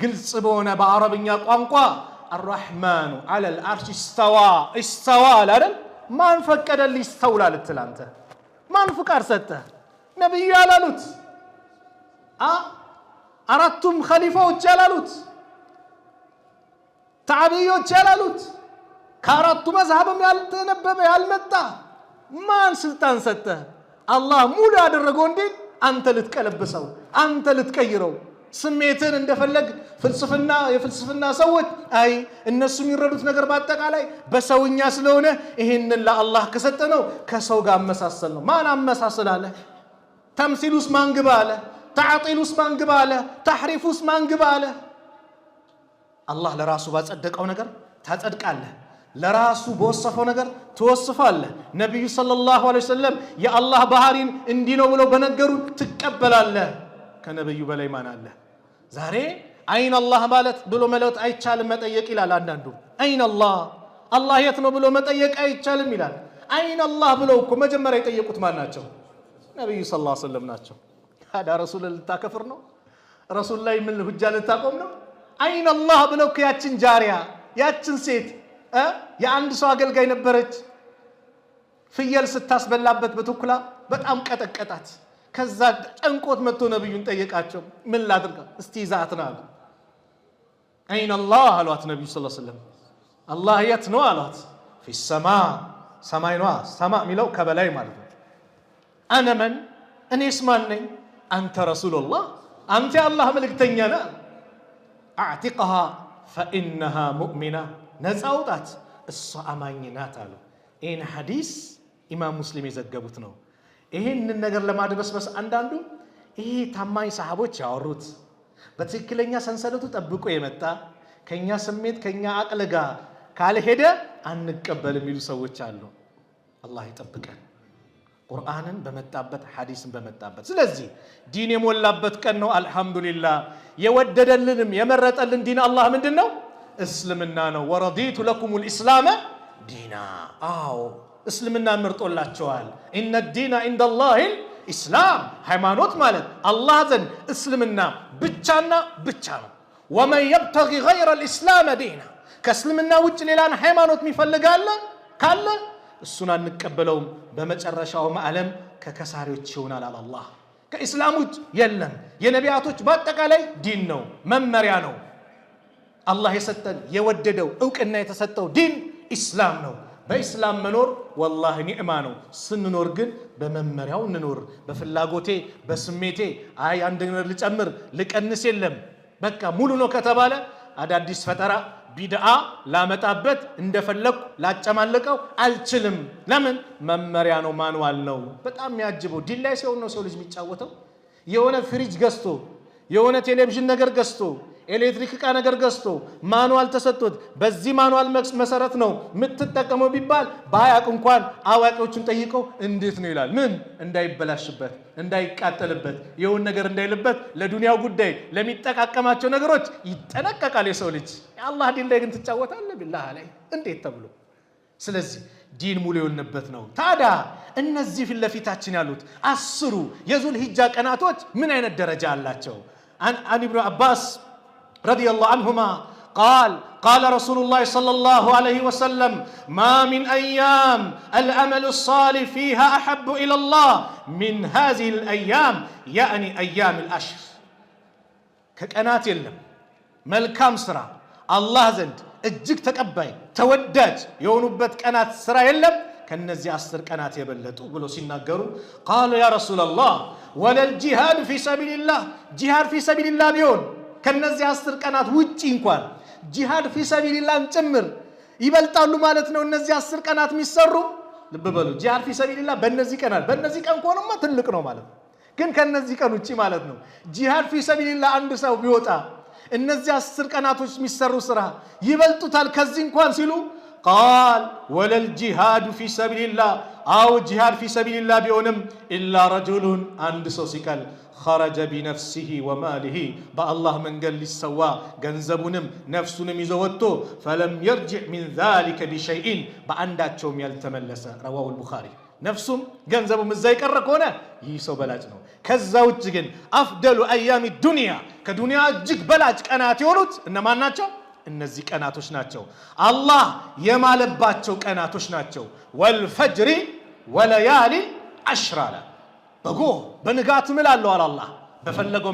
ግልጽ በሆነ በአረብኛ ቋንቋ الرحمن على العرش استوى አይደል ማን ፈቀደልህ ይስተውላል ትላንተ ማን ፍቃድ ሰጠ ነብዩ ያላሉት አራቱም ኸሊፋዎች ያላሉት ታቢዮች ያላሉት ከአራቱ መዝሐብም ያልተነበበ ያልመጣ ማን ስልጣን ሰጠ አላህ ሙሉ ያደረገው እንዴ አንተ ልትቀለብሰው አንተ ልትቀይረው ስሜትን እንደፈለግ የፍልስፍና ሰዎች አይ እነሱ የሚረዱት ነገር በአጠቃላይ በሰውኛ ስለሆነ ይሄንን ለአላህ ከሰጠነው ከሰው ጋር አመሳሰል ነው ማን አመሳሰላለ ተምሲሉስ ማን ግባ አለ ተዓጢሉስ ማን ግባ አለ ተሕሪፉስ ማን ግባ አለ አላህ ለራሱ ባጸደቀው ነገር ታጸድቃለህ ለራሱ በወሰፈው ነገር ትወስፋለህ ነብዩ ሰለላሁ ዐለይሂ ወሰለም የአላህ ባህሪን እንዲህ ነው ብለው በነገሩ ትቀበላለህ ከነብዩ በላይ ማን አለ ዛሬ አይን አላህ ማለት ብሎ መለውጥ አይቻልም መጠየቅ ይላል አንዳንዱ አይን አላህ የት ነው ብሎ መጠየቅ አይቻልም ይላል አይን አላህ ብለው እኮ መጀመሪያ የጠየቁት ማን ናቸው ነብዩ ሰለላሁ ዐለይሂ ወሰለም ናቸው ታዲያ ረሱልን ልታከፍር ነው ረሱል ላይ ምን ሁጃ ልታቆም ነው አይን አላህ ብለው ያችን ጃሪያ ያችን ሴት የአንድ ሰው አገልጋይ ነበረች ፍየል ስታስበላበት በትኩላ በጣም ቀጠቀጣት ከዛ ጨንቆት መጥቶ ነብዩን ጠየቃቸው ምን ላድርጋ እስቲ ዛትና አይን አላህ አሏት ነብዩ ሰለላሁ ዐለይሂ ወሰለም አላህ የት ነው አሏት في السماء ሰማይ ነው ሰማይ ሚለው ከበላይ ማለት ነው انا من እኔስ ማን ነኝ አንተ ረሱላህ አንተ አላህ መልእክተኛ ነህ اعتقها فانها مؤمنه ነፃውጣት እሷ አማኝ ናት አሉ ይሄን ሐዲስ ኢማም ሙስሊም የዘገቡት ነው ይሄንን ነገር ለማድበስበስ አንዳንዱ ይሄ ታማኝ ሰሃቦች ያወሩት በትክክለኛ ሰንሰለቱ ጠብቆ የመጣ ከኛ ስሜት ከኛ አቅል ጋር ካልሄደ አንቀበልም የሚሉ ሰዎች አሉ አላህ ይጠብቀን ቁርአንን በመጣበት ሐዲስን በመጣበት ስለዚህ ዲን የሞላበት ቀን ነው አልহামዱሊላህ የወደደልንም የመረጠልን ዲን አላህ ምንድነው እስልምና ነው ወረዲቱ ለኩሙል ኢስላም ዲና አው እስልምና መርጦላቸዋል ኢነ ዲና ኢንደላሂ ኢስላም ሃይማኖት ማለት አላህ ዘንድ እስልምና ብቻና ብቻ ነው ወመን يبتغي غير الاسلام ዲና ከእስልምና ውጭ ሌላን ሃይማኖት የሚፈልጋለ ካለ እሱን አንቀበለውም በመጨረሻው ዓለም ከከሳሪዎች ይሆናል አላህ ከእስላም ውጭ የለም የነቢያቶች በአጠቃላይ ዲን ነው መመሪያ ነው አላህ የሰጠን የወደደው ዕውቅና የተሰጠው ዲን ኢስላም ነው በኢስላም መኖር والله ኒዕማ ነው ስንኖር ግን በመመሪያው እንኖር በፍላጎቴ በስሜቴ አይ አንድ ነገር ልጨምር ልቀንስ የለም በቃ ሙሉ ነው ከተባለ አዳዲስ ፈጠራ ቢድዓ ላመጣበት እንደፈለኩ ላጨማለቀው አልችልም ለምን መመሪያ ነው ማንዋል ነው በጣም የሚያጅበው ዲን ላይ ሲሆን ነው ሰው ልጅ የሚጫወተው የሆነ ፍሪጅ ገዝቶ የሆነ ቴሌቪዥን ነገር ገዝቶ ኤሌክትሪክ ዕቃ ነገር ገዝቶ ማኑዋል ተሰጥቶት በዚህ ማኑዋል መሰረት ነው የምትጠቀመው ቢባል ባያቅ እንኳን አዋቂዎችን ጠይቀው እንዴት ነው ይላል ምን እንዳይበላሽበት እንዳይቃጠልበት የሆነ ነገር እንዳይልበት ለዱንያው ጉዳይ ለሚጠቃቀማቸው ነገሮች ይጠነቀቃል የሰው ልጅ የአላህ ዲን ላይ ግን ትጫወታለህ ቢላህ ላይ እንዴት ተብሎ ስለዚህ ዲን ሙሉ የሆነበት ነው ታዲያ እነዚህ ፊት ለፊታችን ያሉት 10 የዙል ሂጃ ቀናቶች ምን አይነት ደረጃ አላቸው አን ኢብኑ አባስ رضي الله عنهما قال رسول الله صلى الله عليه وسلم ما من أيام العمل الصالح فيها أحب إلى الله من هذه الأيام يعني أيام الأشهر كأنات يلم ملكام سرا الله زند እጅግ ተቀባይ ተወዳጅ የሆኑበት ቀናት ስራ የለም ከነዚህ 10 ቀናት የበለጡ ብሎ ሲናገሩ قال يا رسول الله ولا الجهاد في سبيل الله جهاد في سبيل الله ቢሆን ከነዚህ 10 ቀናት ውጪ እንኳን ጂሃድ في سبيل الله ጭምር ይበልጣሉ ማለት ነው እነዚህ 10 ቀናት የሚሰሩ ልብ በሉ ጂሃድ في سبيل الله በእነዚህ ቀናት በእነዚህ ቀን ከሆነማ ትልቅ ነው ማለት ነው ግን ከነዚህ ቀን ውጪ ማለት ነው ጂሃድ في سبيل الله አንድ ሰው ቢወጣ እነዚህ 10 ቀናቶች የሚሰሩ ስራ ይበልጡታል ከዚህ እንኳን ሲሉ قال ولا الجهاد في سبيل الله او جهاد في سبيل الله ቢሆንም الا رجل አንድ ሰው ሲቀል خرج بنفسه وماله بالله መንገድ ሊሰዋ ገንዘቡንም ነፍሱንም ይዘው ወጥቶ فلم يرجع من ذلك بشيء በአንዳቸውም ያልተመለሰ رواه البخاري ነፍሱም ገንዘቡም እዛ የቀረ ከሆነ ይህ ሰው በላጭ ነው። ከዛ ውጭ ግን አፍደሉ አያሚ ዱንያ ከዱንያ እጅግ በላጭ ቀናት የሆኑት እነማን ናቸው? እነዚህ ቀናቶች ናቸው። አላህ የማለባቸው ቀናቶች ናቸው። ወልፈጅሪ ወለያሊ አሽር አለ። በጎህ በንጋት እምላለሁ አለ አላህ በፈለገው